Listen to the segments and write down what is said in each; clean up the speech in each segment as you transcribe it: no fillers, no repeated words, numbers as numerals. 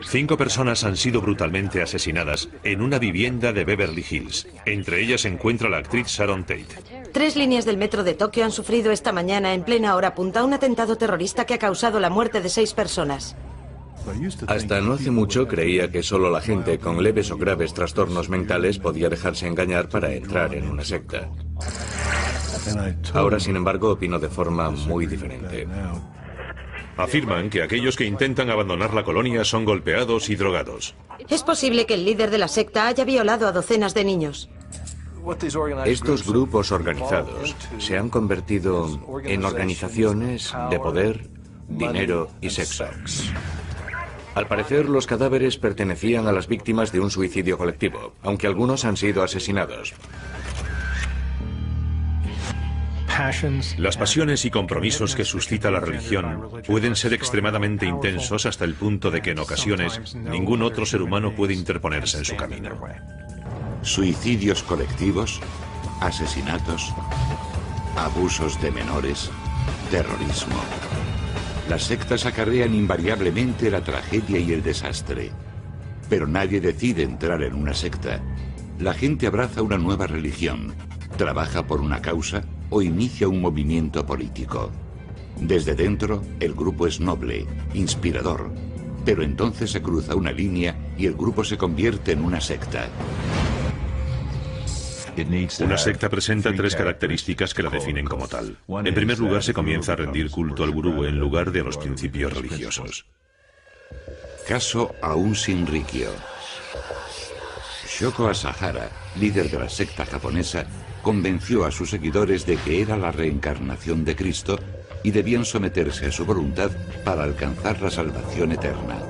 5 personas han sido brutalmente asesinadas en una vivienda de Beverly Hills. Entre ellas se encuentra la actriz Sharon Tate. 3 líneas del metro de Tokio han sufrido esta mañana en plena hora punta un atentado terrorista que ha causado la muerte de 6 personas. Hasta no hace mucho creía que solo la gente con leves o graves trastornos mentales podía dejarse engañar para entrar en una secta. Ahora, sin embargo, opino de forma muy diferente. Afirman que aquellos que intentan abandonar la colonia son golpeados y drogados. Es posible que el líder de la secta haya violado a docenas de niños. Estos grupos organizados se han convertido en organizaciones de poder, dinero y sexo. Al parecer, los cadáveres pertenecían a las víctimas de un suicidio colectivo, aunque algunos han sido asesinados. Las pasiones y compromisos que suscita la religión pueden ser extremadamente intensos hasta el punto de que en ocasiones ningún otro ser humano puede interponerse en su camino. Suicidios colectivos, asesinatos, abusos de menores, terrorismo. Las sectas acarrean invariablemente la tragedia y el desastre. Pero nadie decide entrar en una secta. La gente abraza una nueva religión, trabaja por una causa o inicia un movimiento político. Desde dentro, el grupo es noble, inspirador, pero entonces se cruza una línea y el grupo se convierte en una secta. Una secta presenta 3 características que la definen como tal. En primer lugar, se comienza a rendir culto al gurú en lugar de a los principios religiosos. Caso Aum Shinrikyo. Shoko Asahara, líder de la secta japonesa, convenció a sus seguidores de que era la reencarnación de Cristo y debían someterse a su voluntad para alcanzar la salvación eterna.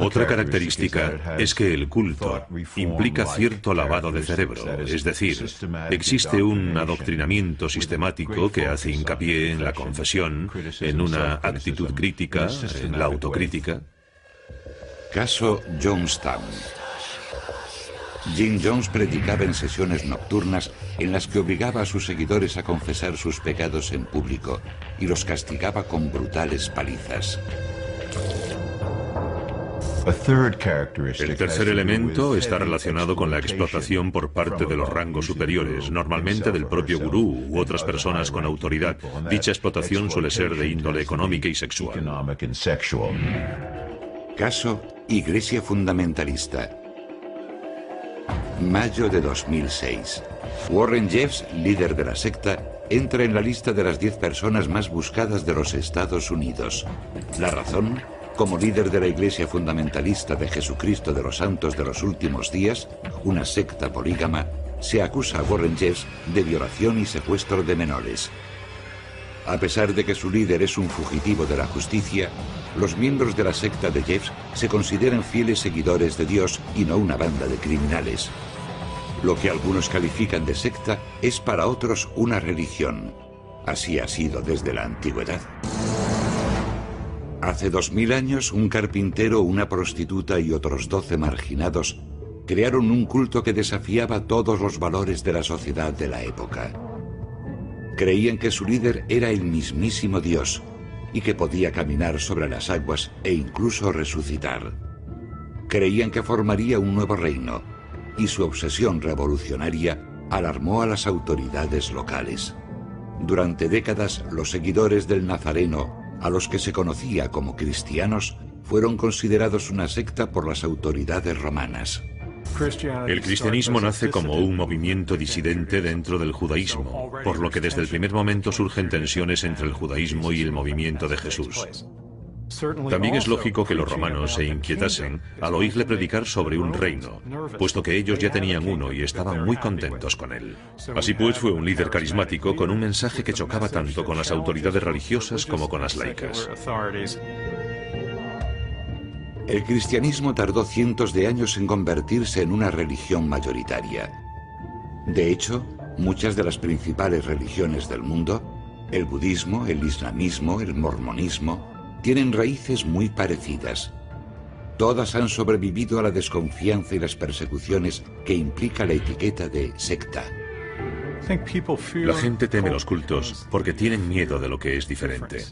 Otra característica es que el culto implica cierto lavado de cerebro, es decir, existe un adoctrinamiento sistemático que hace hincapié en la confesión, en una actitud crítica, en la autocrítica. Caso Jonestown. Jim Jones predicaba en sesiones nocturnas en las que obligaba a sus seguidores a confesar sus pecados en público y los castigaba con brutales palizas. El tercer elemento está relacionado con la explotación por parte de los rangos superiores, normalmente del propio gurú u otras personas con autoridad. Dicha explotación suele ser de índole económica y sexual. Caso Iglesia Fundamentalista. Mayo de 2006. Warren Jeffs, líder de la secta, entra en la lista de las 10 personas más buscadas de los Estados Unidos. ¿La razón? Como líder de la Iglesia Fundamentalista de Jesucristo de los Santos de los Últimos Días, una secta polígama, se acusa a Warren Jeffs de violación y secuestro de menores. A pesar de que su líder es un fugitivo de la justicia, los miembros de la secta de Jeffs se consideran fieles seguidores de Dios y no una banda de criminales. Lo que algunos califican de secta es para otros una religión. Así ha sido desde la antigüedad. Hace 2000 años, un carpintero, una prostituta y otros 12 marginados crearon un culto que desafiaba todos los valores de la sociedad de la época. Creían que su líder era el mismísimo Dios y que podía caminar sobre las aguas e incluso resucitar. Creían que formaría un nuevo reino y su obsesión revolucionaria alarmó a las autoridades locales. Durante décadas, los seguidores del Nazareno, a los que se conocía como cristianos, fueron considerados una secta por las autoridades romanas. El cristianismo nace como un movimiento disidente dentro del judaísmo, por lo que desde el primer momento surgen tensiones entre el judaísmo y el movimiento de Jesús. También es lógico que los romanos se inquietasen al oírle predicar sobre un reino, puesto que ellos ya tenían uno y estaban muy contentos con él. Así pues, fue un líder carismático con un mensaje que chocaba tanto con las autoridades religiosas como con las laicas. El cristianismo tardó cientos de años en convertirse en una religión mayoritaria. De hecho, muchas de las principales religiones del mundo, el budismo, el islamismo, el mormonismo, tienen raíces muy parecidas. Todas han sobrevivido a la desconfianza y las persecuciones que implica la etiqueta de secta. La gente teme los cultos porque tienen miedo de lo que es diferente.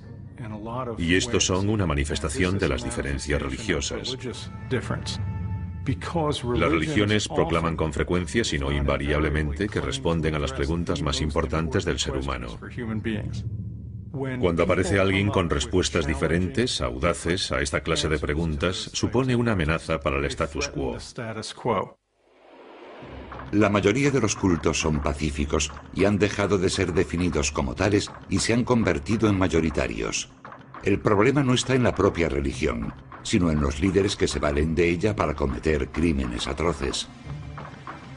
Y estos son una manifestación de las diferencias religiosas. Las religiones proclaman con frecuencia, si no invariablemente, que responden a las preguntas más importantes del ser humano. Cuando aparece alguien con respuestas diferentes, audaces, a esta clase de preguntas, supone una amenaza para el status quo. La mayoría de los cultos son pacíficos y han dejado de ser definidos como tales y se han convertido en mayoritarios. El problema no está en la propia religión, sino en los líderes que se valen de ella para cometer crímenes atroces.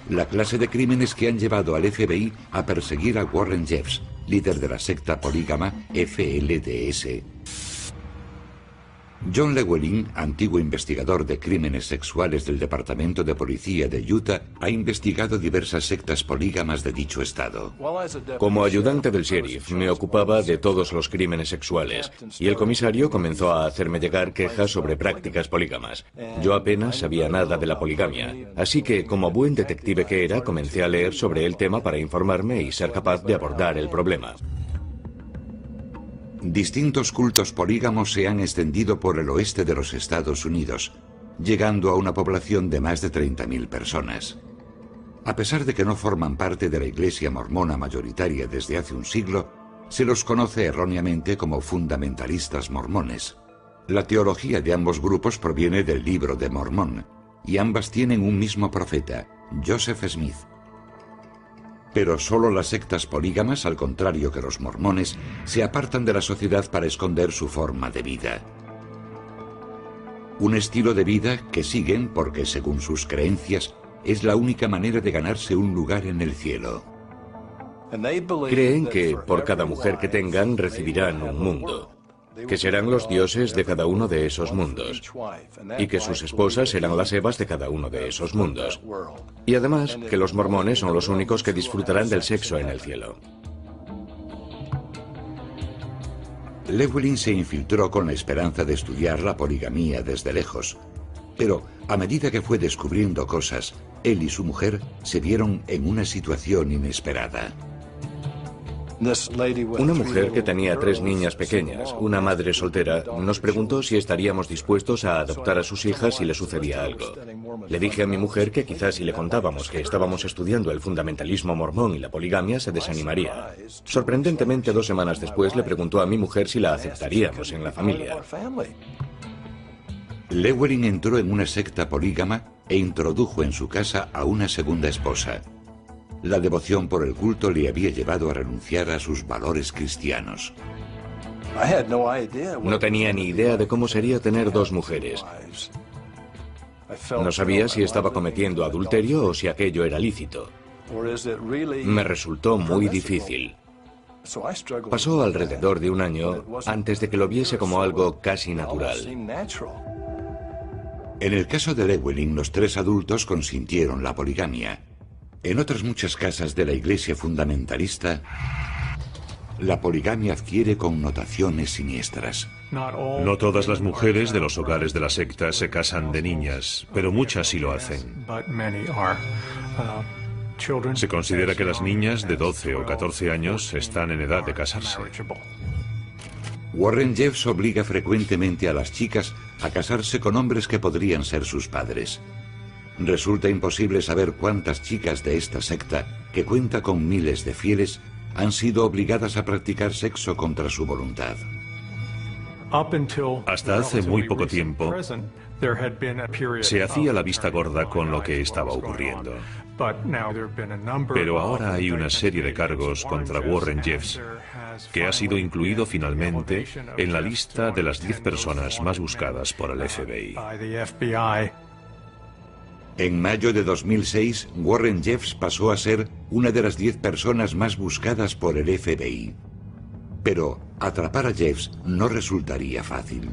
La clase de crímenes que han llevado al FBI a perseguir a Warren Jeffs, líder de la secta polígama FLDS. John Llewellyn, antiguo investigador de crímenes sexuales del Departamento de Policía de Utah, ha investigado diversas sectas polígamas de dicho estado. Como ayudante del sheriff, me ocupaba de todos los crímenes sexuales, y el comisario comenzó a hacerme llegar quejas sobre prácticas polígamas. Yo apenas sabía nada de la poligamia, así que, como buen detective que era, comencé a leer sobre el tema para informarme y ser capaz de abordar el problema. Distintos cultos polígamos se han extendido por el oeste de los Estados Unidos, llegando a una población de más de 30.000 personas. A pesar de que no forman parte de la iglesia mormona mayoritaria desde hace un siglo, se los conoce erróneamente como fundamentalistas mormones. La teología de ambos grupos proviene del Libro de Mormón, y ambas tienen un mismo profeta, Joseph Smith. Pero solo las sectas polígamas, al contrario que los mormones, se apartan de la sociedad para esconder su forma de vida. Un estilo de vida que siguen porque, según sus creencias, es la única manera de ganarse un lugar en el cielo. Creen que, por cada mujer que tengan, recibirán un mundo, que serán los dioses de cada uno de esos mundos, y que sus esposas serán las Evas de cada uno de esos mundos. Y además, que los mormones son los únicos que disfrutarán del sexo en el cielo. Llewellyn se infiltró con la esperanza de estudiar la poligamía desde lejos. Pero, a medida que fue descubriendo cosas, él y su mujer se vieron en una situación inesperada. Una mujer que tenía 3 niñas pequeñas, una madre soltera, nos preguntó si estaríamos dispuestos a adoptar a sus hijas si le sucedía algo. Le dije a mi mujer que quizás si le contábamos que estábamos estudiando el fundamentalismo mormón y la poligamia se desanimaría. Sorprendentemente, 2 semanas después le preguntó a mi mujer si la aceptaríamos en la familia. Llewellyn entró en una secta polígama e introdujo en su casa a una segunda esposa. La devoción por el culto le había llevado a renunciar a sus valores cristianos. No tenía ni idea de cómo sería tener 2 mujeres. No sabía si estaba cometiendo adulterio o si aquello era lícito. Me resultó muy difícil. Pasó alrededor de 1 año antes de que lo viese como algo casi natural. En el caso de Llewellyn, los 3 adultos consintieron la poligamia. En otras muchas casas de la iglesia fundamentalista, la poligamia adquiere connotaciones siniestras. No todas las mujeres de los hogares de la secta se casan de niñas, pero muchas sí lo hacen. Se considera que las niñas de 12 o 14 años están en edad de casarse. Warren Jeffs obliga frecuentemente a las chicas a casarse con hombres que podrían ser sus padres. Resulta imposible saber cuántas chicas de esta secta, que cuenta con miles de fieles, han sido obligadas a practicar sexo contra su voluntad. Hasta hace muy poco tiempo, se hacía la vista gorda con lo que estaba ocurriendo. Pero ahora hay una serie de cargos contra Warren Jeffs, que ha sido incluido finalmente en la lista de las 10 personas más buscadas por el FBI. En mayo de 2006, Warren Jeffs pasó a ser una de las 10 personas más buscadas por el FBI. Pero atrapar a Jeffs no resultaría fácil.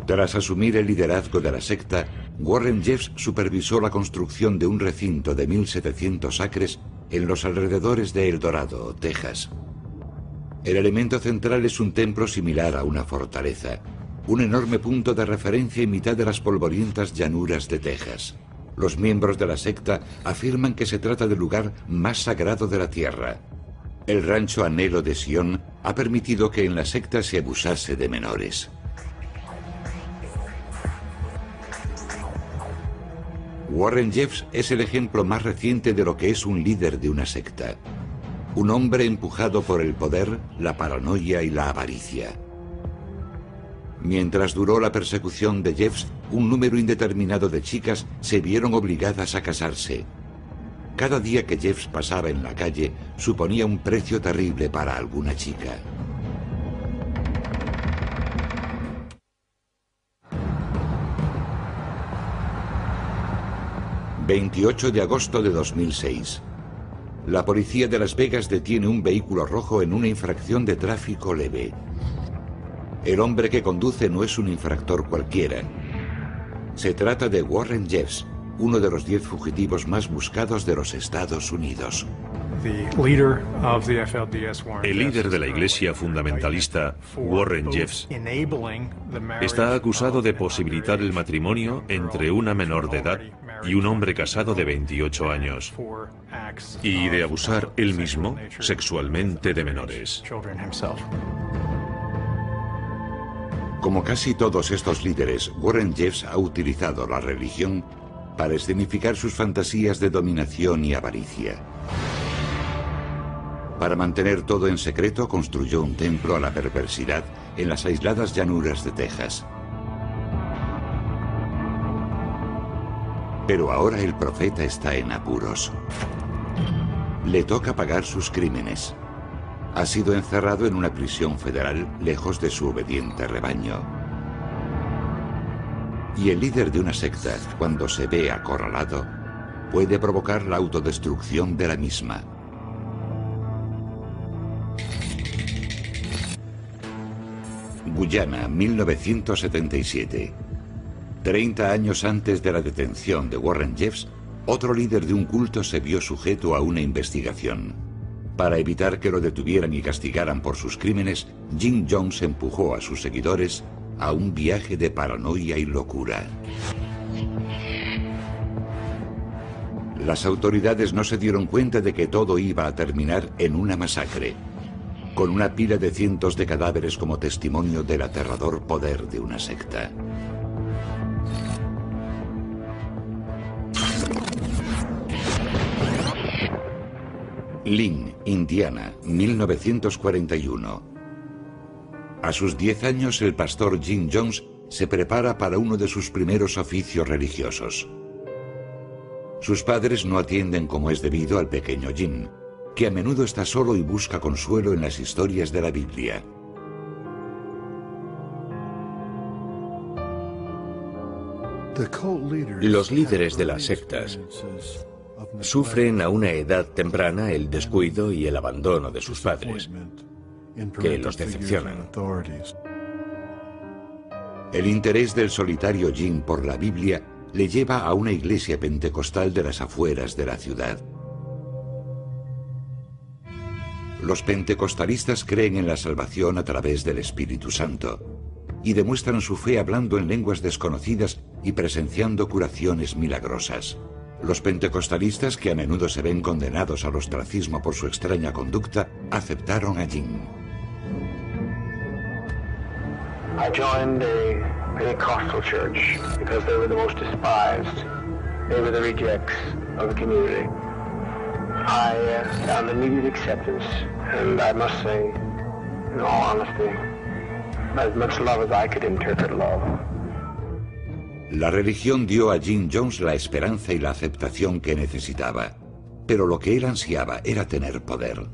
Tras asumir el liderazgo de la secta, Warren Jeffs supervisó la construcción de un recinto de 1.700 acres en los alrededores de El Dorado, Texas. El elemento central es un templo similar a una fortaleza, un enorme punto de referencia en mitad de las polvorientas llanuras de Texas. Los miembros de la secta afirman que se trata del lugar más sagrado de la tierra. El rancho Anhelo de Sion ha permitido que en la secta se abusase de menores. Warren Jeffs es el ejemplo más reciente de lo que es un líder de una secta. Un hombre empujado por el poder, la paranoia y la avaricia. Mientras duró la persecución de Jeffs, un número indeterminado de chicas se vieron obligadas a casarse. Cada día que Jeffs pasaba en la calle suponía un precio terrible para alguna chica. ...28 de agosto de 2006... La policía de Las Vegas detiene un vehículo rojo en una infracción de tráfico leve. El hombre que conduce no es un infractor cualquiera. Se trata de Warren Jeffs, uno de los 10 fugitivos más buscados de los Estados Unidos. El líder de la Iglesia fundamentalista, Warren Jeffs, está acusado de posibilitar el matrimonio entre una menor de edad y un hombre casado de 28 años, y de abusar él mismo sexualmente de menores. Como casi todos estos líderes, Warren Jeffs ha utilizado la religión para escenificar sus fantasías de dominación y avaricia. Para mantener todo en secreto, construyó un templo a la perversidad en las aisladas llanuras de Texas. Pero ahora el profeta está en apuros. Le toca pagar sus crímenes. Ha sido encerrado en una prisión federal lejos de su obediente rebaño. Y el líder de una secta, cuando se ve acorralado, puede provocar la autodestrucción de la misma. Guyana, 1977. 30 años antes de la detención de Warren Jeffs, otro líder de un culto se vio sujeto a una investigación. Para evitar que lo detuvieran y castigaran por sus crímenes, Jim Jones empujó a sus seguidores a un viaje de paranoia y locura. Las autoridades no se dieron cuenta de que todo iba a terminar en una masacre, con una pila de cientos de cadáveres como testimonio del aterrador poder de una secta. Lynn, Indiana, 1941. A sus 10 años, el pastor Jim Jones se prepara para uno de sus primeros oficios religiosos. Sus padres no atienden como es debido al pequeño Jim, que a menudo está solo y busca consuelo en las historias de la Biblia. Los líderes de las sectas sufren a una edad temprana el descuido y el abandono de sus padres, que los decepcionan. El interés del solitario Jim por la Biblia le lleva a una iglesia pentecostal de las afueras de la ciudad. Los pentecostalistas creen en la salvación a través del Espíritu Santo y demuestran su fe hablando en lenguas desconocidas y presenciando curaciones milagrosas. Los pentecostalistas, que a menudo se ven condenados al ostracismo por su extraña conducta, aceptaron a Jim. I joined a Pentecostal church because they were the most despised. They were the rejects of the community. I found immediate acceptance, and I must say, in all honesty, as much love as I could interpret love. La religión dio a Jim Jones la esperanza y la aceptación que necesitaba, pero lo que él ansiaba era tener poder.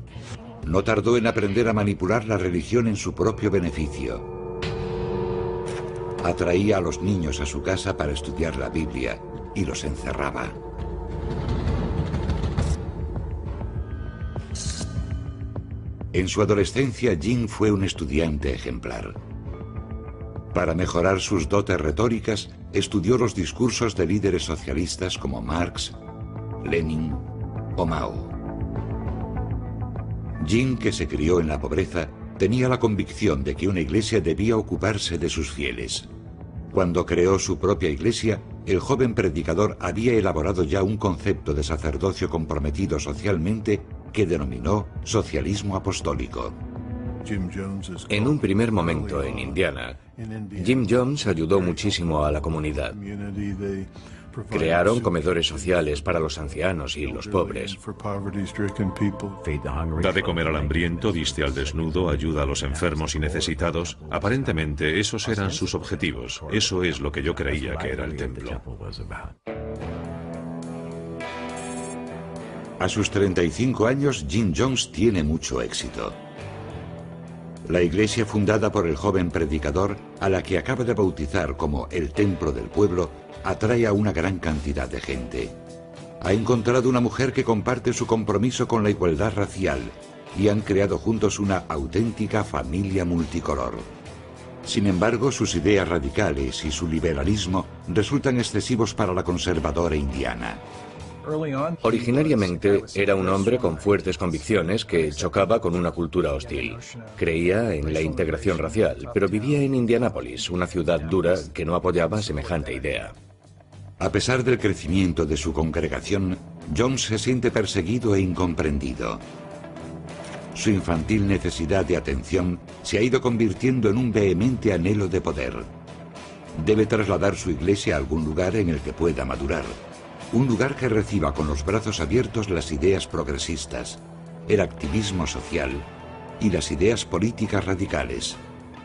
No tardó en aprender a manipular la religión en su propio beneficio. Atraía a los niños a su casa para estudiar la Biblia y los encerraba. En su adolescencia, Jim fue un estudiante ejemplar. Para mejorar sus dotes retóricas, estudió los discursos de líderes socialistas como Marx, Lenin o Mao. Jim, que se crió en la pobreza, tenía la convicción de que una iglesia debía ocuparse de sus fieles. Cuando creó su propia iglesia, el joven predicador había elaborado ya un concepto de sacerdocio comprometido socialmente que denominó socialismo apostólico. En un primer momento en Indiana, Jim Jones ayudó muchísimo a la comunidad. Crearon comedores sociales para los ancianos y los pobres. Da de comer al hambriento, viste al desnudo, ayuda a los enfermos y necesitados. Aparentemente, esos eran sus objetivos. Eso es lo que yo creía que era el templo. A sus 35 años, Jim Jones tiene mucho éxito. La iglesia fundada por el joven predicador, a la que acaba de bautizar como el Templo del Pueblo, atrae a una gran cantidad de gente. Ha encontrado una mujer que comparte su compromiso con la igualdad racial y han creado juntos una auténtica familia multicolor. Sin embargo, sus ideas radicales y su liberalismo resultan excesivos para la conservadora indiana. Originariamente era un hombre con fuertes convicciones que chocaba con una cultura hostil. Creía en la integración racial, pero vivía en Indianápolis, una ciudad dura que no apoyaba semejante idea. A pesar del crecimiento de su congregación, Jones se siente perseguido e incomprendido. Su infantil necesidad de atención se ha ido convirtiendo en un vehemente anhelo de poder. Debe trasladar su iglesia a algún lugar en el que pueda madurar. Un lugar que reciba con los brazos abiertos las ideas progresistas, el activismo social y las ideas políticas radicales.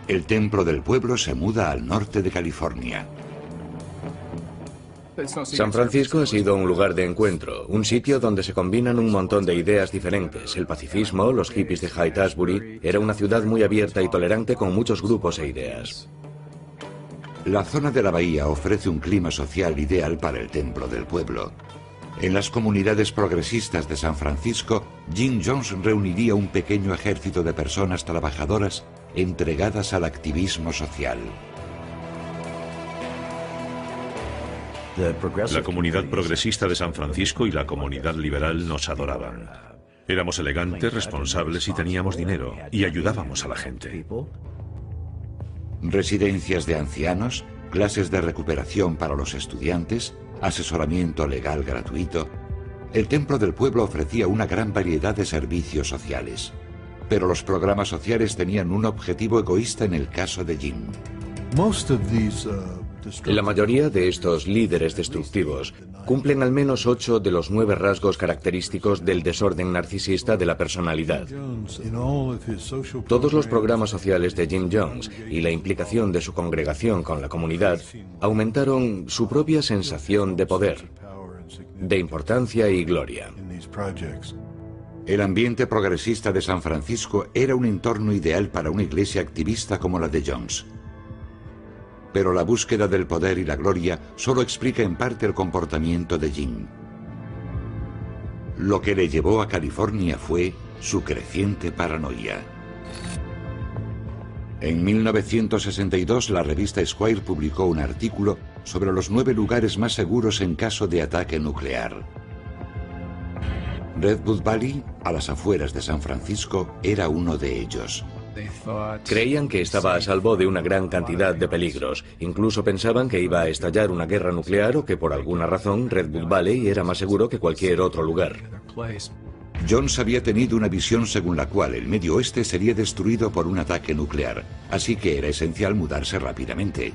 El Templo del Pueblo se muda al norte de California. San Francisco ha sido un lugar de encuentro, un sitio donde se combinan un montón de ideas diferentes. El pacifismo, los hippies de Haight-Ashbury, era una ciudad muy abierta y tolerante con muchos grupos e ideas. La zona de la bahía ofrece un clima social ideal para el Templo del Pueblo. En las comunidades progresistas de San Francisco, Jim Jones reuniría un pequeño ejército de personas trabajadoras entregadas al activismo social. La comunidad progresista de San Francisco y la comunidad liberal nos adoraban. Éramos elegantes, responsables y teníamos dinero, y ayudábamos a la gente. Residencias de ancianos, clases de recuperación para los estudiantes, asesoramiento legal gratuito. El Templo del Pueblo ofrecía una gran variedad de servicios sociales. Pero los programas sociales tenían un objetivo egoísta en el caso de Jim. La mayoría de estos líderes destructivos cumplen al menos 8 de los 9 rasgos característicos del desorden narcisista de la personalidad. Todos los programas sociales de Jim Jones y la implicación de su congregación con la comunidad aumentaron su propia sensación de poder, de importancia y gloria. El ambiente progresista de San Francisco era un entorno ideal para una iglesia activista como la de Jones. Pero la búsqueda del poder y la gloria solo explica en parte el comportamiento de Jim. Lo que le llevó a California fue su creciente paranoia. En 1962, la revista Esquire publicó un artículo sobre los 9 lugares más seguros en caso de ataque nuclear. Redwood Valley, a las afueras de San Francisco, era uno de ellos. Creían que estaba a salvo de una gran cantidad de peligros. Incluso pensaban que iba a estallar una guerra nuclear o que por alguna razón Redwood Valley era más seguro que cualquier otro lugar. Jones había tenido una visión según la cual el Medio Oeste sería destruido por un ataque nuclear, así que era esencial mudarse rápidamente.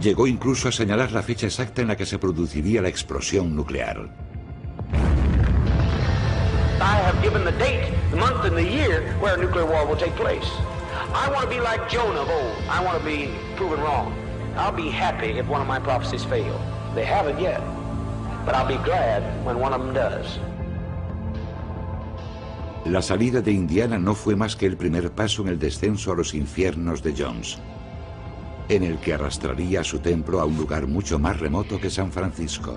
Llegó incluso a señalar la fecha exacta en la que se produciría la explosión nuclear. I have given the date, the month, and the year where a nuclear war will take place. I want to be like Jonah of old. I want to be proven wrong. I'll be happy if one of my prophecies fail. They haven't yet, but I'll be glad when one of them does. La salida de Indiana no fue más que el primer paso en el descenso a los infiernos de Jones, en el que arrastraría a su templo a un lugar mucho más remoto que San Francisco.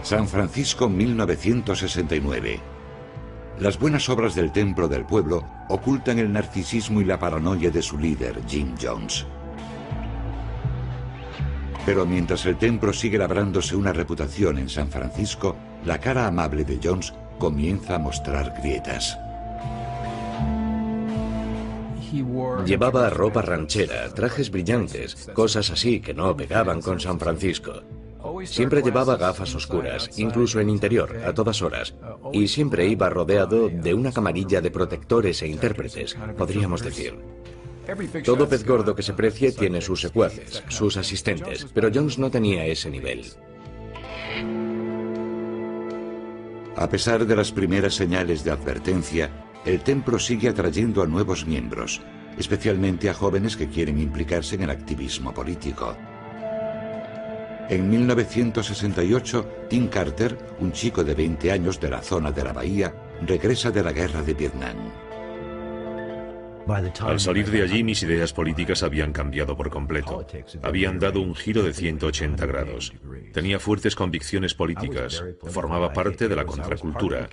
San Francisco, 1969. Las buenas obras del Templo del Pueblo ocultan el narcisismo y la paranoia de su líder, Jim Jones. Pero mientras el templo sigue labrándose una reputación en San Francisco, la cara amable de Jones comienza a mostrar grietas. Llevaba ropa ranchera, trajes brillantes, cosas así que no pegaban con San Francisco. Siempre llevaba gafas oscuras, incluso en interior, a todas horas, y siempre iba rodeado de una camarilla de protectores e intérpretes, podríamos decir. Todo pez gordo que se precie tiene sus secuaces, sus asistentes, pero Jones no tenía ese nivel. A pesar de las primeras señales de advertencia, el templo sigue atrayendo a nuevos miembros, especialmente a jóvenes que quieren implicarse en el activismo político. En 1968, Tim Carter, un chico de 20 años de la zona de la Bahía, regresa de la guerra de Vietnam. Al salir de allí, mis ideas políticas habían cambiado por completo. Habían dado un giro de 180 grados. Tenía fuertes convicciones políticas. Formaba parte de la contracultura.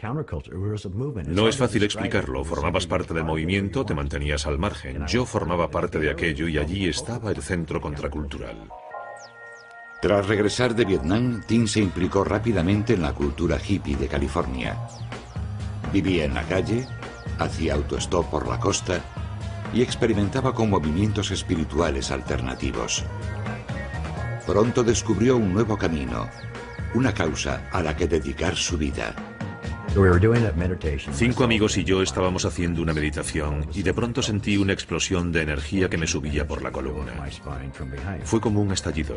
No es fácil explicarlo. Formabas parte del movimiento, te mantenías al margen. Yo formaba parte de aquello y allí estaba el centro contracultural. Tras regresar de Vietnam, Tim se implicó rápidamente en la cultura hippie de California. Vivía en la calle, hacía autostop por la costa y experimentaba con movimientos espirituales alternativos. Pronto descubrió un nuevo camino, una causa a la que dedicar su vida. 5 amigos y yo estábamos haciendo una meditación y de pronto sentí una explosión de energía que me subía por la columna. Fue como un estallido.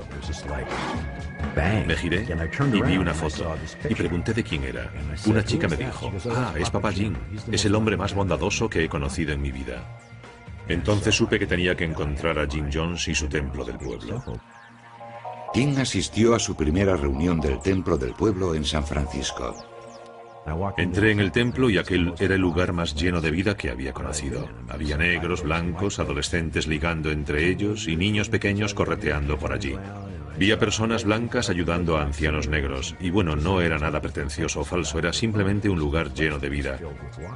Me giré y vi una foto y pregunté de quién era. Una chica me dijo: "Ah, es Papá Jim. Es el hombre más bondadoso que he conocido en mi vida". Entonces supe que tenía que encontrar a Jim Jones y su templo del pueblo. Tim asistió a su primera reunión del templo del pueblo en San Francisco. Entré en el templo y aquel era el lugar más lleno de vida que había conocido. Había negros, blancos, adolescentes ligando entre ellos y niños pequeños correteando por allí. Vi a personas blancas ayudando a ancianos negros. Y bueno, no era nada pretencioso o falso, era simplemente un lugar lleno de vida.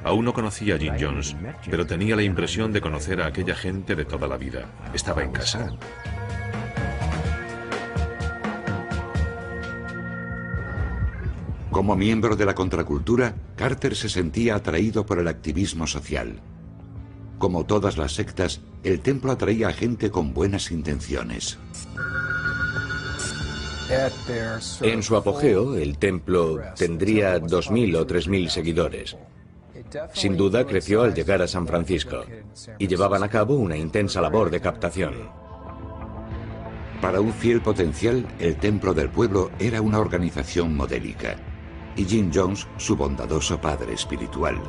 Aún no conocía a Jim Jones, pero tenía la impresión de conocer a aquella gente de toda la vida. Estaba en casa. Como miembro de la contracultura, Carter se sentía atraído por el activismo social. Como todas las sectas, el templo atraía a gente con buenas intenciones. En su apogeo, el templo tendría 2.000 o 3.000 seguidores. Sin duda creció al llegar a San Francisco y llevaban a cabo una intensa labor de captación. Para un fiel potencial, el templo del pueblo era una organización modélica. Y Jim Jones, su bondadoso padre espiritual.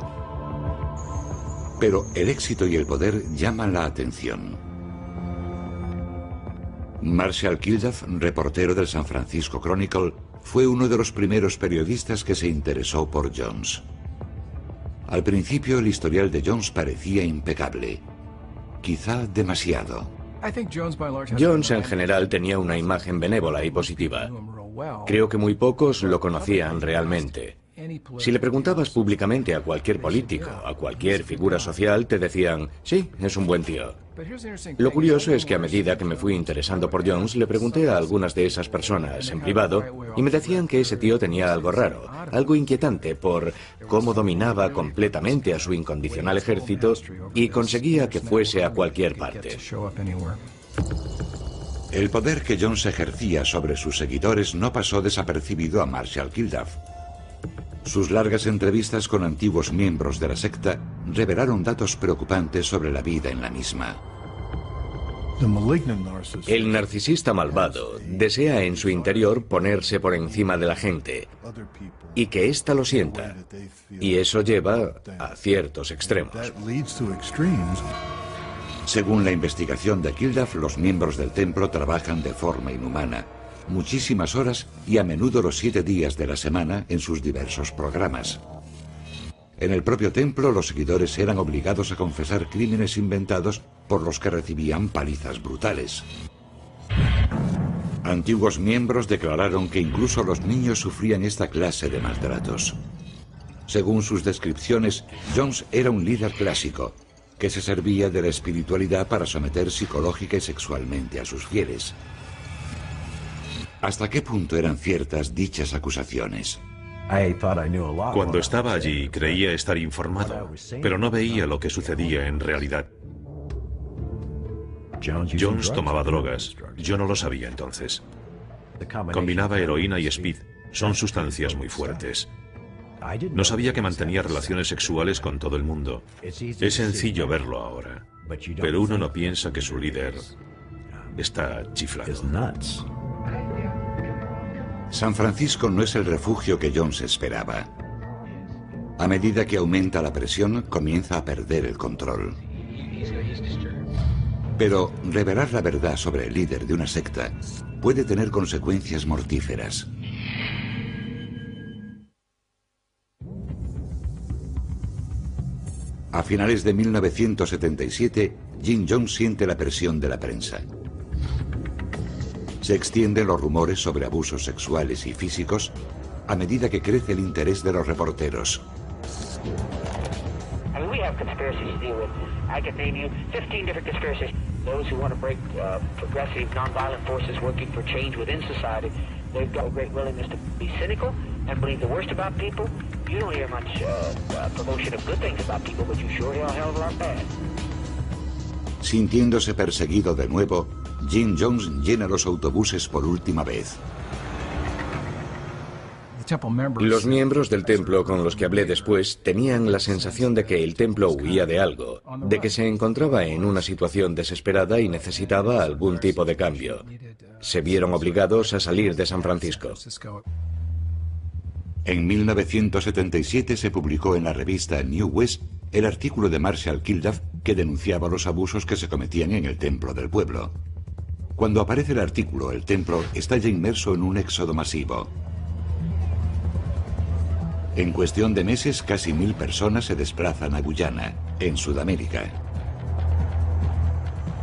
Pero el éxito y el poder llaman la atención. Marshall Kilduff, reportero del San Francisco Chronicle, fue uno de los primeros periodistas que se interesó por Jones. Al principio el historial de Jones parecía impecable, quizá demasiado. Jones en general tenía una imagen benévola y positiva. Creo que muy pocos lo conocían realmente. Si le preguntabas públicamente a cualquier político, a cualquier figura social, te decían: sí, es un buen tío. Lo curioso es que a medida que me fui interesando por Jones, le pregunté a algunas de esas personas en privado y me decían que ese tío tenía algo raro, algo inquietante por cómo dominaba completamente a su incondicional ejército y conseguía que fuese a cualquier parte. El poder que Jones ejercía sobre sus seguidores no pasó desapercibido a Marshall Kilduff. Sus largas entrevistas con antiguos miembros de la secta revelaron datos preocupantes sobre la vida en la misma. El narcisista malvado desea en su interior ponerse por encima de la gente y que ésta lo sienta, y eso lleva a ciertos extremos. Según la investigación de Kilduff, los miembros del templo trabajan de forma inhumana, muchísimas horas y a menudo los 7 días de la semana en sus diversos programas. En el propio templo, los seguidores eran obligados a confesar crímenes inventados por los que recibían palizas brutales. Antiguos miembros declararon que incluso los niños sufrían esta clase de maltratos. Según sus descripciones, Jones era un líder clásico, que se servía de la espiritualidad para someter psicológica y sexualmente a sus fieles. ¿Hasta qué punto eran ciertas dichas acusaciones? Cuando estaba allí creía estar informado, pero no veía lo que sucedía en realidad. Jones tomaba drogas. Yo no lo sabía entonces. Combinaba heroína y speed. Son sustancias muy fuertes. No sabía que mantenía relaciones sexuales con todo el mundo. Es sencillo verlo ahora, pero uno no piensa que su líder está chiflado. San Francisco no es el refugio que Jones esperaba. A medida que aumenta la presión, comienza a perder el control. Pero revelar la verdad sobre el líder de una secta puede tener consecuencias mortíferas. A finales de 1977, Jim Jones siente la presión de la prensa. Se extienden los rumores sobre abusos sexuales y físicos a medida que crece el interés de los reporteros. Sintiéndose perseguido de nuevo, Jim Jones llena los autobuses por última vez. Los miembros del templo con los que hablé después tenían la sensación de que el templo huía de algo, de que se encontraba en una situación desesperada y necesitaba algún tipo de cambio. Se vieron obligados a salir de San Francisco. En 1977 se publicó en la revista New West el artículo de Marshall Kilduff que denunciaba los abusos que se cometían en el templo del pueblo. Cuando aparece el artículo, el templo está ya inmerso en un éxodo masivo. En cuestión de meses, casi 1000 personas se desplazan a Guyana, en Sudamérica.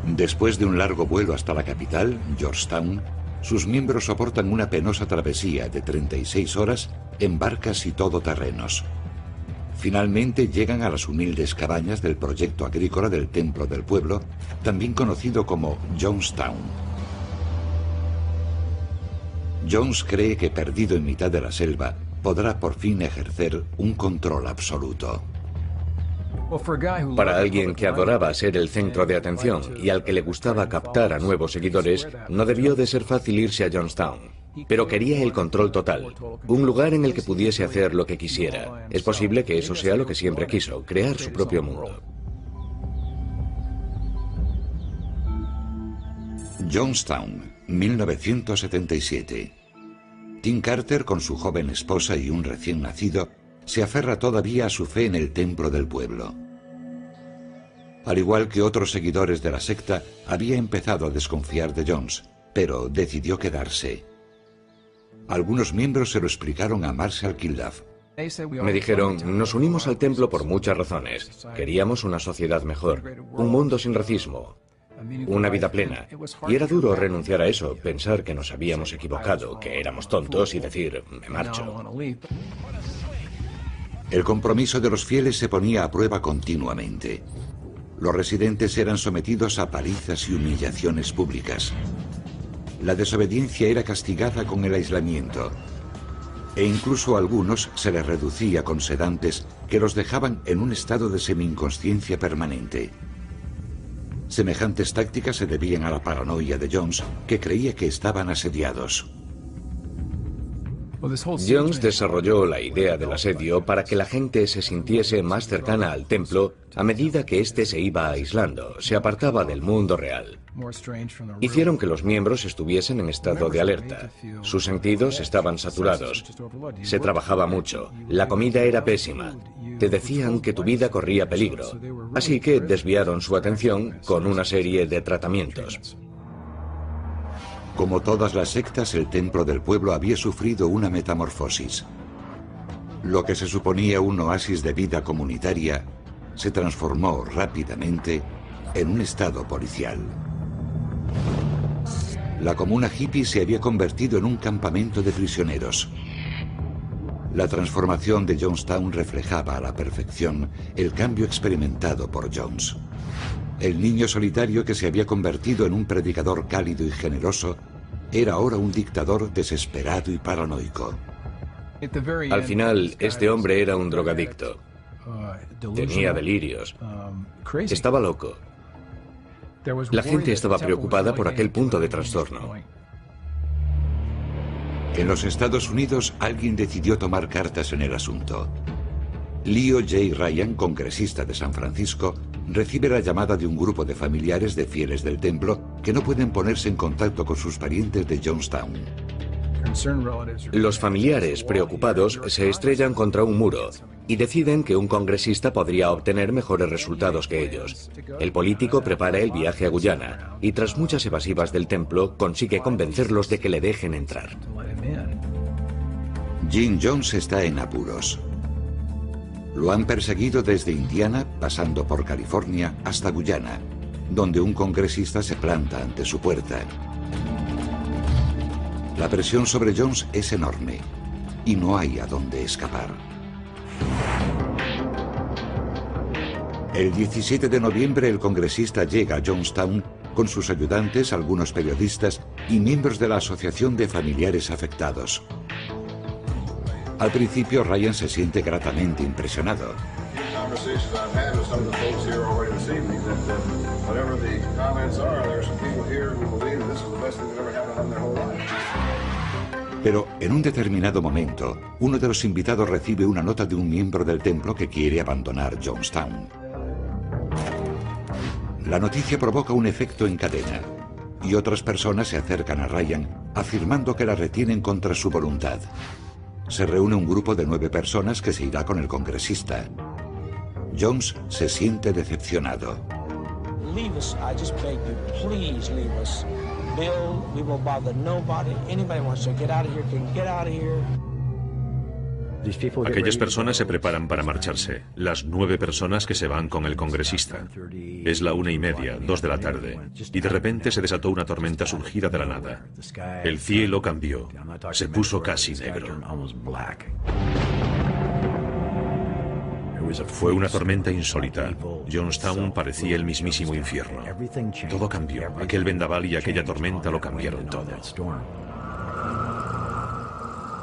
Después de un largo vuelo hasta la capital, Georgetown, sus miembros soportan una penosa travesía de 36 horas en barcas y todoterrenos. Finalmente llegan a las humildes cabañas del proyecto agrícola del Templo del Pueblo, también conocido como Jonestown. Jones cree que, perdido en mitad de la selva, podrá por fin ejercer un control absoluto. Para alguien que adoraba ser el centro de atención y al que le gustaba captar a nuevos seguidores, no debió de ser fácil irse a Jonestown. Pero quería el control total, un lugar en el que pudiese hacer lo que quisiera. Es posible que eso sea lo que siempre quiso, crear su propio mundo. Jonestown, 1977. Tim Carter, con su joven esposa y un recién nacido, se aferra todavía a su fe en el templo del pueblo. Al igual que otros seguidores de la secta, había empezado a desconfiar de Jones, pero decidió quedarse. Algunos miembros se lo explicaron a Marshall Kilduff. Me dijeron, nos unimos al templo por muchas razones. Queríamos una sociedad mejor, un mundo sin racismo, una vida plena. Y era duro renunciar a eso, pensar que nos habíamos equivocado, que éramos tontos y decir, me marcho. El compromiso de los fieles se ponía a prueba continuamente. Los residentes eran sometidos a palizas y humillaciones públicas. La desobediencia era castigada con el aislamiento. E incluso a algunos se les reducía con sedantes que los dejaban en un estado de semi-inconsciencia permanente. Semejantes tácticas se debían a la paranoia de Jones, que creía que estaban asediados. Jones desarrolló la idea del asedio para que la gente se sintiese más cercana al templo a medida que éste se iba aislando, se apartaba del mundo real. Hicieron que los miembros estuviesen en estado de alerta. Sus sentidos estaban saturados. Se trabajaba mucho. La comida era pésima. Te decían que tu vida corría peligro. Así que desviaron su atención con una serie de tratamientos. Como todas las sectas, el templo del pueblo había sufrido una metamorfosis. Lo que se suponía un oasis de vida comunitaria se transformó rápidamente en un estado policial. La comuna hippie se había convertido en un campamento de prisioneros. La transformación de Jonestown reflejaba a la perfección el cambio experimentado por Jones. El niño solitario que se había convertido en un predicador cálido y generoso era ahora un dictador desesperado y paranoico. Al final, este hombre era un drogadicto. Tenía delirios. Estaba loco. La gente estaba preocupada por aquel punto de trastorno. En los Estados Unidos, alguien decidió tomar cartas en el asunto. Leo J. Ryan, congresista de San Francisco, recibe la llamada de un grupo de familiares de fieles del templo que no pueden ponerse en contacto con sus parientes de Johnstown. Los familiares, preocupados, se estrellan contra un muro y deciden que un congresista podría obtener mejores resultados que ellos. El político prepara el viaje a Guyana y, tras muchas evasivas del templo, consigue convencerlos de que le dejen entrar. Jim Jones está en apuros. Lo han perseguido desde Indiana, pasando por California, hasta Guyana, donde un congresista se planta ante su puerta. La presión sobre Jones es enorme y no hay a dónde escapar. El 17 de noviembre el congresista llega a Johnstown con sus ayudantes, algunos periodistas y miembros de la Asociación de Familiares Afectados. Al principio Ryan se siente gratamente impresionado. Pero en un determinado momento, uno de los invitados recibe una nota de un miembro del templo que quiere abandonar Johnstown. La noticia provoca un efecto en cadena y otras personas se acercan a Ryan afirmando que la retienen contra su voluntad. Se reúne un grupo de 9 personas que se irá con el congresista. Jones se siente decepcionado. Leave us, I just beg you, please leave us. Bill, we will bother nobody. Anybody wants to get out of here can get out of here. Aquellas personas se preparan para marcharse. Las 9 personas que se van con el congresista. Es la 1:30, 2 de la tarde. Y de repente se desató una tormenta surgida de la nada. El cielo cambió. Se puso casi negro. Fue una tormenta insólita. Johnstown parecía el mismísimo infierno. Todo cambió. Aquel vendaval y aquella tormenta lo cambiaron todo.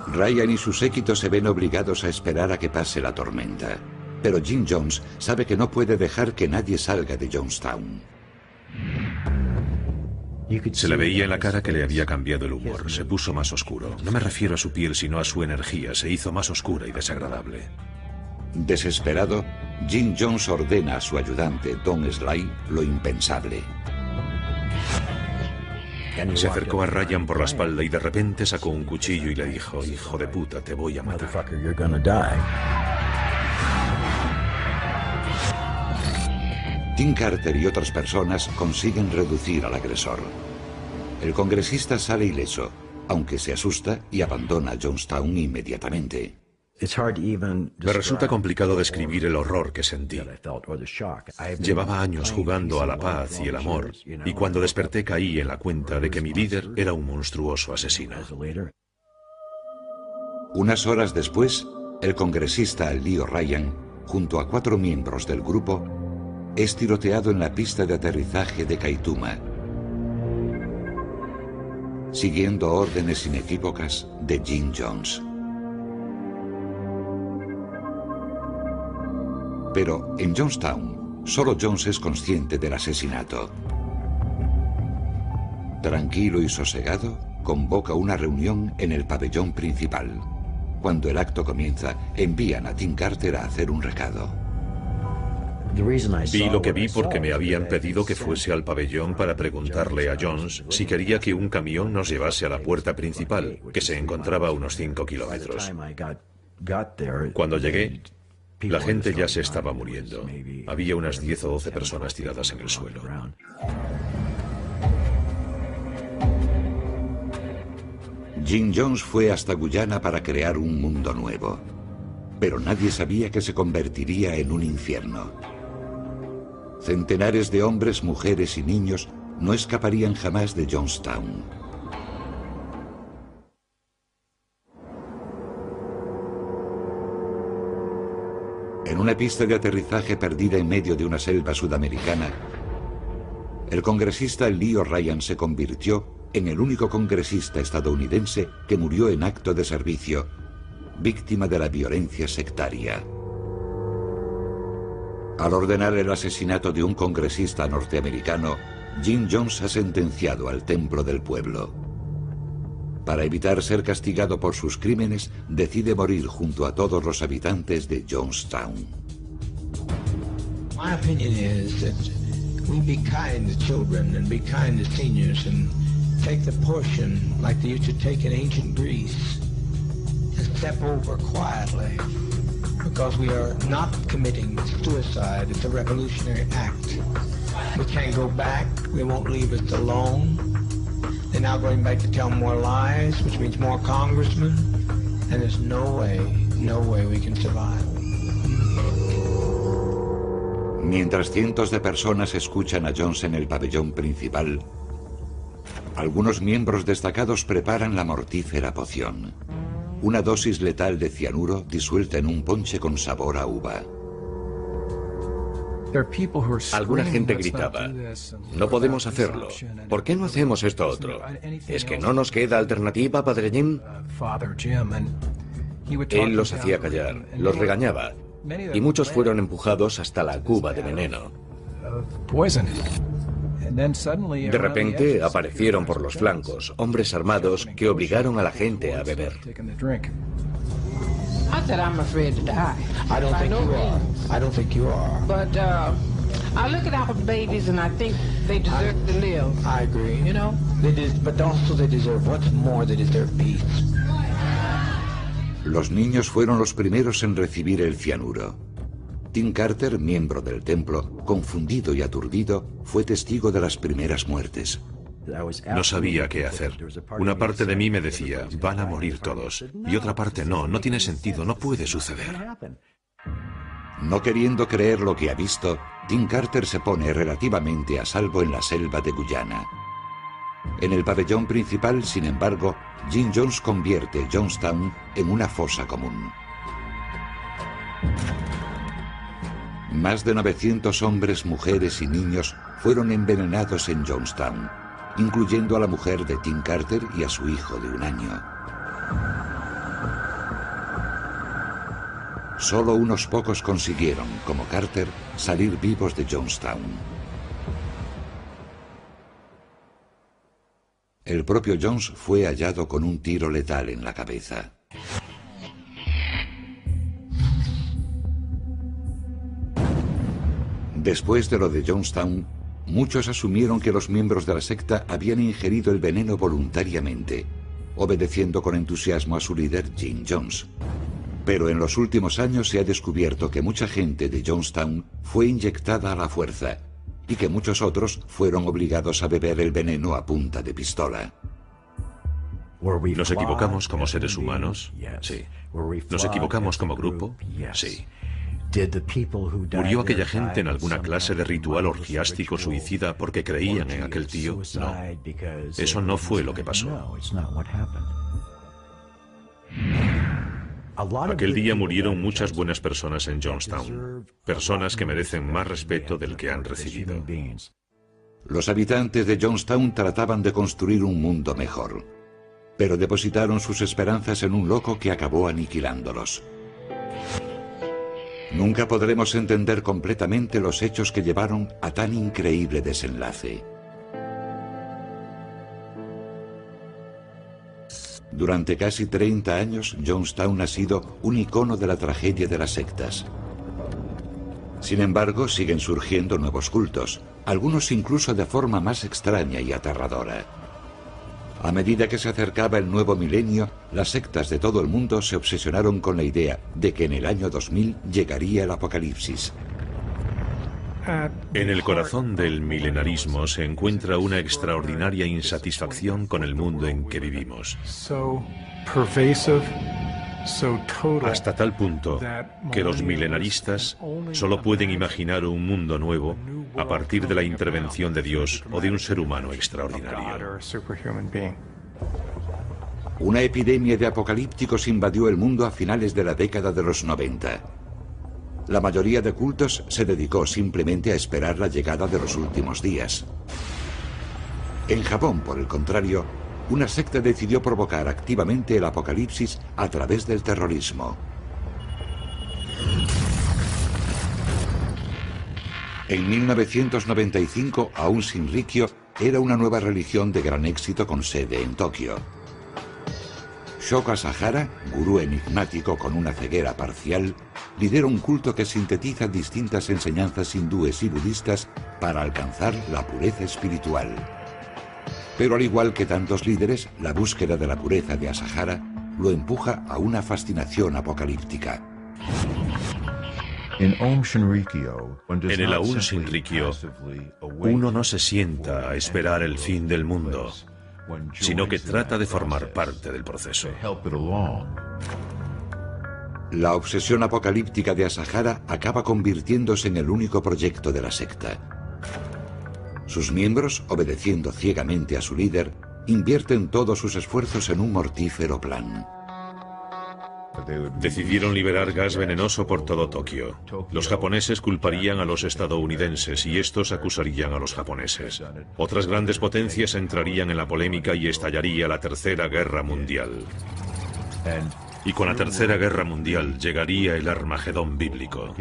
Ryan y su séquito se ven obligados a esperar a que pase la tormenta. Pero Jim Jones sabe que no puede dejar que nadie salga de Johnstown. Se le veía en la cara que le había cambiado el humor. Se puso más oscuro. No me refiero a su piel, sino a su energía. Se hizo más oscura y desagradable. Desesperado, Jim Jones ordena a su ayudante, Don Sly, lo impensable. Se acercó a Ryan por la espalda y de repente sacó un cuchillo y le dijo: hijo de puta, te voy a matar. Tim Carter y otras personas consiguen reducir al agresor. El congresista sale ileso, aunque se asusta y abandona Johnstown inmediatamente. Me resulta complicado describir el horror que sentí. Llevaba años jugando a la paz y el amor, y cuando desperté caí en la cuenta de que mi líder era un monstruoso asesino. Unas horas después, el congresista Leo Ryan, junto a 4 miembros del grupo, es tiroteado en la pista de aterrizaje de Kaituma, siguiendo órdenes inequívocas de Jim Jones. Pero en Johnstown, solo Jones es consciente del asesinato. Tranquilo y sosegado, convoca una reunión en el pabellón principal. Cuando el acto comienza, envían a Tim Carter a hacer un recado. Vi lo que vi porque me habían pedido que fuese al pabellón para preguntarle a Jones si quería que un camión nos llevase a la puerta principal, que se encontraba a unos 5 kilómetros. Cuando llegué, la gente ya se estaba muriendo. Había unas 10 o 12 personas tiradas en el suelo. Jim Jones fue hasta Guyana para crear un mundo nuevo. Pero nadie sabía que se convertiría en un infierno. Centenares de hombres, mujeres y niños no escaparían jamás de Johnstown. En una pista de aterrizaje perdida en medio de una selva sudamericana, el congresista Leo Ryan se convirtió en el único congresista estadounidense que murió en acto de servicio, víctima de la violencia sectaria. Al ordenar el asesinato de un congresista norteamericano, Jim Jones ha sentenciado al templo del pueblo. Para evitar ser castigado por sus crímenes, decide morir junto a todos los habitantes de Jonestown. My opinion is that we be kind to children and be kind to seniors and take the portion like they used to take in ancient Greece and step over quietly, because we are not committing suicide. It's a revolutionary act. We can't go back. They won't leave us alone. They're now going back to tell more lies, which means more congressmen, and there's no way we can survive. Mientras cientos de personas escuchan a Jones en el pabellón principal, algunos miembros destacados preparan la mortífera poción. Una dosis letal de cianuro disuelta en un ponche con sabor a uva. Alguna gente gritaba, no podemos hacerlo. ¿Por qué no hacemos esto otro? ¿Es que no nos queda alternativa, Padre Jim? Él los hacía callar, los regañaba, y muchos fueron empujados hasta la cuba de veneno. De repente aparecieron por los flancos hombres armados que obligaron a la gente a beber. Not that I'm afraid to die. I don't think you are. I don't think you are. But I look at our babies and I think they deserve to live. I agree. You know? But also they deserve, what's more, they deserve peace. Los niños fueron los primeros en recibir el cianuro. Tim Carter, miembro del templo, confundido y aturdido, fue testigo de las primeras muertes. No sabía qué hacer. Una parte de mí me decía, van a morir todos. Y otra parte, no tiene sentido, no puede suceder. No queriendo creer lo que ha visto, Tim Carter se pone relativamente a salvo en la selva de Guyana. En el pabellón principal, sin embargo, Jim Jones convierte Jonestown en una fosa común. Más de 900 hombres, mujeres y niños fueron envenenados en Jonestown, incluyendo a la mujer de Tim Carter y a su hijo de 1 año. Solo unos pocos consiguieron, como Carter, salir vivos de Jonestown. El propio Jones fue hallado con un tiro letal en la cabeza. Después de lo de Jonestown, muchos asumieron que los miembros de la secta habían ingerido el veneno voluntariamente, obedeciendo con entusiasmo a su líder Jim Jones. Pero en los últimos años se ha descubierto que mucha gente de Jonestown fue inyectada a la fuerza y que muchos otros fueron obligados a beber el veneno a punta de pistola. ¿Nos equivocamos como seres humanos? Sí. ¿Nos equivocamos como grupo? Sí. ¿Murió aquella gente en alguna clase de ritual orgiástico suicida porque creían en aquel tío? No. Eso no fue lo que pasó. Aquel día murieron muchas buenas personas en Jonestown, personas que merecen más respeto del que han recibido. Los habitantes de Jonestown trataban de construir un mundo mejor, pero depositaron sus esperanzas en un loco que acabó aniquilándolos. Nunca podremos entender completamente los hechos que llevaron a tan increíble desenlace. Durante casi 30 años, Jonestown ha sido un icono de la tragedia de las sectas. Sin embargo, siguen surgiendo nuevos cultos, algunos incluso de forma más extraña y aterradora. A medida que se acercaba el nuevo milenio, las sectas de todo el mundo se obsesionaron con la idea de que en el año 2000 llegaría el apocalipsis. En el corazón del milenarismo se encuentra una extraordinaria insatisfacción con el mundo en que vivimos. Hasta tal punto que los milenaristas solo pueden imaginar un mundo nuevo a partir de la intervención de Dios o de un ser humano extraordinario. Una epidemia de apocalípticos invadió el mundo a finales de la década de los 90. La mayoría de cultos se dedicó simplemente a esperar la llegada de los últimos días. En Japón, por el contrario, una secta decidió provocar activamente el apocalipsis a través del terrorismo. En 1995, Aum Shinrikyo era una nueva religión de gran éxito con sede en Tokio. Shoko Asahara, gurú enigmático con una ceguera parcial, lidera un culto que sintetiza distintas enseñanzas hindúes y budistas para alcanzar la pureza espiritual. Pero al igual que tantos líderes, la búsqueda de la pureza de Asahara lo empuja a una fascinación apocalíptica. En el Aum Shinrikyo, uno no se sienta a esperar el fin del mundo, sino que trata de formar parte del proceso. La obsesión apocalíptica de Asahara acaba convirtiéndose en el único proyecto de la secta. Sus miembros, obedeciendo ciegamente a su líder, invierten todos sus esfuerzos en un mortífero plan. Decidieron liberar gas venenoso por todo Tokio. Los japoneses culparían a los estadounidenses y estos acusarían a los japoneses. Otras grandes potencias entrarían en la polémica y estallaría la Tercera Guerra Mundial. Y con la Tercera Guerra Mundial llegaría el Armagedón bíblico.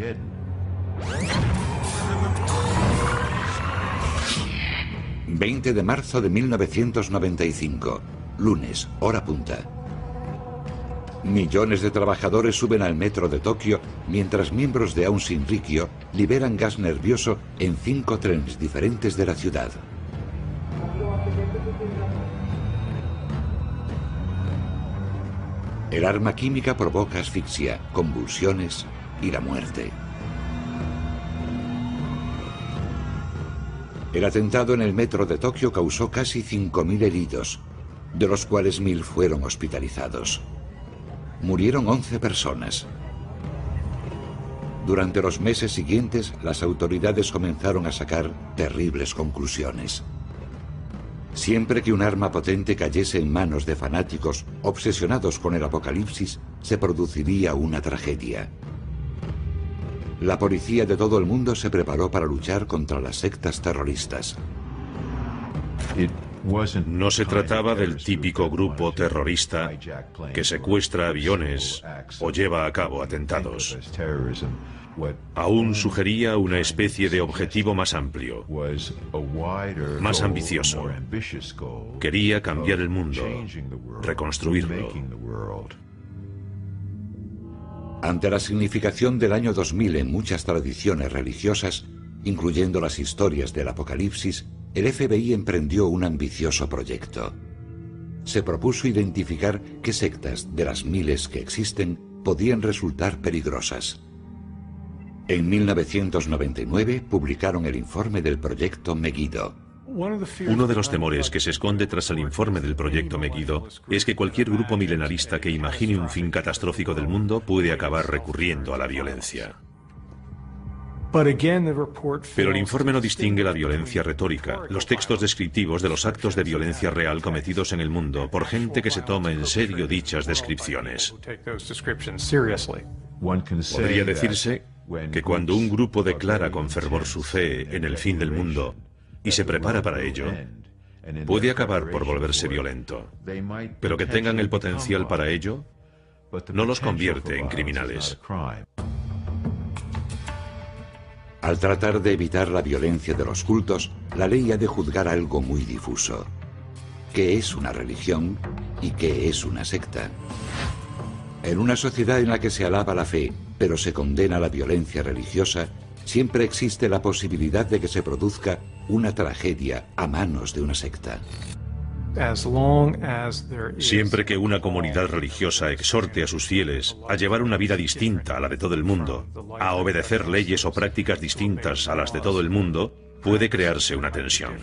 ...20 de marzo de 1995, lunes, hora punta. Millones de trabajadores suben al metro de Tokio mientras miembros de Aum Shinrikyo liberan gas nervioso en 5 trenes diferentes de la ciudad. El arma química provoca asfixia, convulsiones y la muerte. El atentado en el metro de Tokio causó casi 5.000 heridos, de los cuales 1.000 fueron hospitalizados. Murieron 11 personas. Durante los meses siguientes, las autoridades comenzaron a sacar terribles conclusiones. Siempre que un arma potente cayese en manos de fanáticos obsesionados con el apocalipsis, se produciría una tragedia. La policía de todo el mundo se preparó para luchar contra las sectas terroristas. No se trataba del típico grupo terrorista que secuestra aviones o lleva a cabo atentados. Aum sugería una especie de objetivo más amplio, más ambicioso. Quería cambiar el mundo, reconstruirlo. Ante la significación del año 2000 en muchas tradiciones religiosas, incluyendo las historias del Apocalipsis, el FBI emprendió un ambicioso proyecto. Se propuso identificar qué sectas de las miles que existen podían resultar peligrosas. En 1999 publicaron el informe del proyecto Megiddo. Uno de los temores que se esconde tras el informe del proyecto Megiddo es que cualquier grupo milenarista que imagine un fin catastrófico del mundo puede acabar recurriendo a la violencia. Pero el informe no distingue la violencia retórica, los textos descriptivos de los actos de violencia real cometidos en el mundo por gente que se toma en serio dichas descripciones. Podría decirse que cuando un grupo declara con fervor su fe en el fin del mundo y se prepara para ello, puede acabar por volverse violento, pero que tengan el potencial para ello no los convierte en criminales. Al tratar de evitar la violencia de los cultos, la ley ha de juzgar algo muy difuso. ¿Qué es una religión y qué es una secta? En una sociedad en la que se alaba la fe, pero se condena la violencia religiosa, siempre existe la posibilidad de que se produzca una tragedia a manos de una secta. Siempre que una comunidad religiosa exhorte a sus fieles a llevar una vida distinta a la de todo el mundo, a obedecer leyes o prácticas distintas a las de todo el mundo, puede crearse una tensión.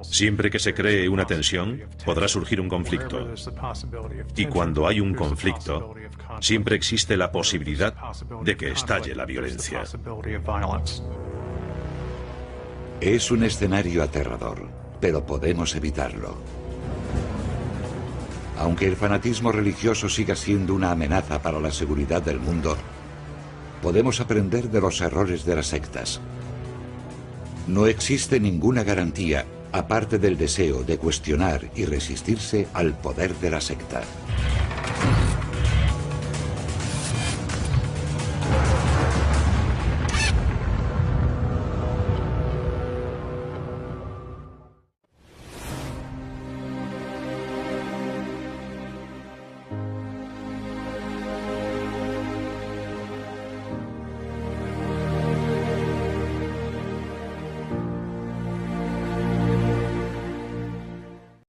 Siempre que se cree una tensión, podrá surgir un conflicto. Y cuando hay un conflicto, siempre existe la posibilidad de que estalle la violencia. Es un escenario aterrador, pero podemos evitarlo. Aunque el fanatismo religioso siga siendo una amenaza para la seguridad del mundo, podemos aprender de los errores de las sectas. No existe ninguna garantía, aparte del deseo de cuestionar y resistirse al poder de la secta.